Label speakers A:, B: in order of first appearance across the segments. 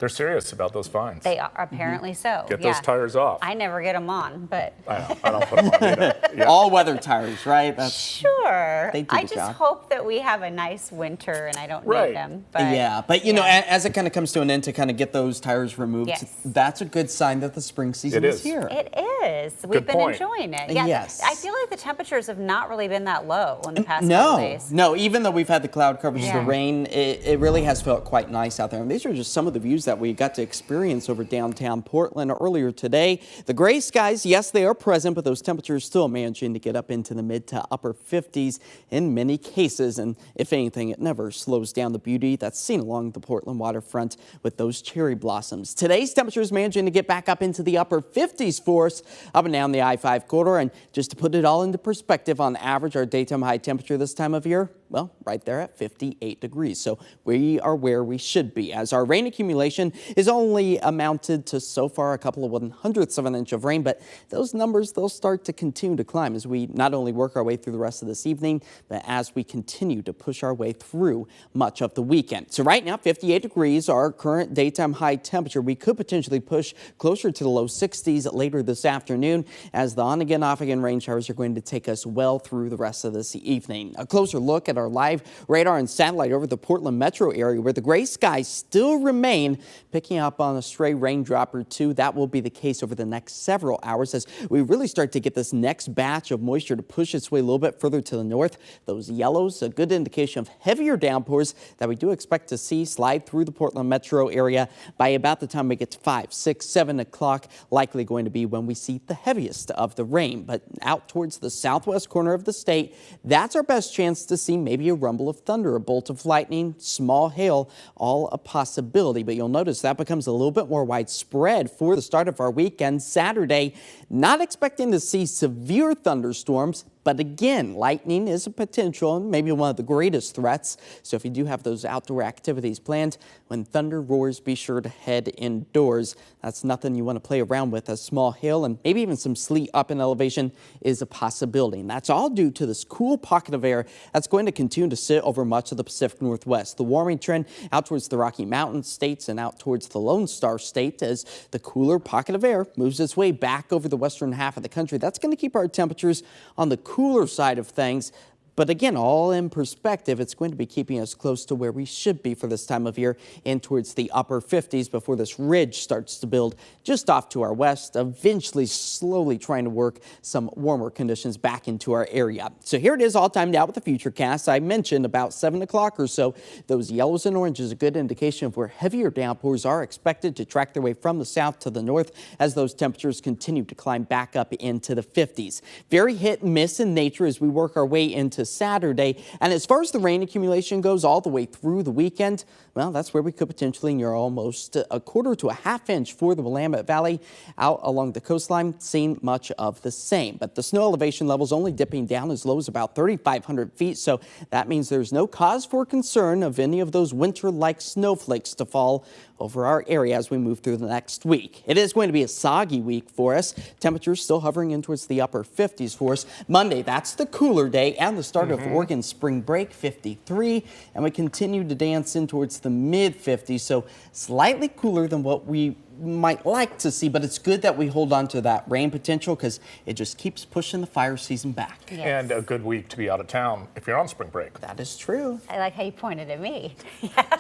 A: They're serious about those fines.
B: They are, apparently so.
A: Get those tires off.
B: I never get them on, but
A: I don't put them on either. Yeah.
C: All weather tires, right?
B: Sure.
C: They do
B: I
C: the
B: just
C: job.
B: hope that we have a nice winter and I don't
A: Right.
B: need them. But
C: Yeah, but you know, as it kind of comes to an end to kind of get those tires removed,
B: Yes.
C: that's a good sign that the spring season is here.
B: It is. We've been
A: point.
B: enjoying it. Yeah,
C: Yes.
B: I feel like the temperatures have not really been that low in the past couple days.
C: No, even though we've had the cloud coverage,
B: Yeah.
C: the rain, it really has felt quite nice out there. And these are just some of the views that we got to experience over downtown Portland earlier today. The gray skies, yes, they are present, but those temperatures still managing to get up into the mid to upper 50s in many cases. And if anything, it never slows down the beauty that's seen along the Portland waterfront with those cherry blossoms. Today's temperatures managing to get back up into the upper 50s for us up and down the I-5 corridor. And just to put it all into perspective, on average, our daytime high temperature this time of year, well, right there at 58 degrees. So we are where we should be, as our rain accumulation is only amounted to so far a couple of 1/100ths of an inch of rain, but those numbers, they'll start to continue to climb as we not only work our way through the rest of this evening, but as we continue to push our way through much of the weekend. So right now, 58 degrees, our current daytime high temperature. We could potentially push closer to the low 60s later this afternoon, as the on-again, off-again rain showers are going to take us well through the rest of this evening. A closer look at our live radar and satellite over the Portland metro area, where the gray skies still remain, picking up on a stray raindrop or two. That will be the case over the next several hours as we really start to get this next batch of moisture to push its way a little bit further to the north. Those yellows, a good indication of heavier downpours that we do expect to see slide through the Portland metro area by about the time we get to 5, 6, 7 o'clock, likely going to be when we see the heaviest of the rain. But out towards the southwest corner of the state, that's our best chance to see maybe a rumble of thunder, a bolt of lightning, small hail, all a possibility. But you'll notice that becomes a little bit more widespread for the start of our weekend. Saturday, not expecting to see severe thunderstorms, but again, lightning is a potential and maybe one of the greatest threats. So if you do have those outdoor activities planned, when thunder roars, be sure to head indoors. That's nothing you want to play around with. A small hail and maybe even some sleet up in elevation is a possibility. And that's all due to this cool pocket of air that's going to continue to sit over much of the Pacific Northwest. The warming trend out towards the Rocky Mountain states and out towards the Lone Star State as the cooler pocket of air moves its way back over the western half of the country. That's going to keep our temperatures on the cooler side of things. But again, all in perspective, it's going to be keeping us close to where we should be for this time of year, in towards the upper 50s before this ridge starts to build just off to our west, eventually slowly trying to work some warmer conditions back into our area. So here it is, all timed out with the Futurecast. I mentioned about 7 o'clock or so, those yellows and oranges, a good indication of where heavier downpours are expected to track their way from the south to the north as those temperatures continue to climb back up into the 50s. Very hit and miss in nature as we work our way into Saturday. And as far as the rain accumulation goes all the way through the weekend, well, that's where we could potentially near almost a quarter to a half inch for the Willamette Valley. Out along the coastline, seeing much of the same. But the snow elevation levels only dipping down as low as about 3,500 feet. So that means there's no cause for concern of any of those winter-like snowflakes to fall over our area as we move through the next week. It is going to be a soggy week for us. Temperatures still hovering in towards the upper 50s for us. Monday, that's the cooler day and the start of Oregon spring break, 53. And we continue to dance in towards the mid 50s. So slightly cooler than what we might like to see, but it's good that we hold on to that rain potential because it just keeps pushing the fire season back.
B: Yes.
A: And a good week to be out of town if you're on spring break.
C: That is true.
B: I like how you pointed at me.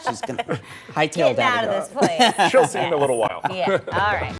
C: She's going to hightail
B: Getting out
C: down.
B: of this place.
A: She'll see in a little while.
B: Yeah, all right.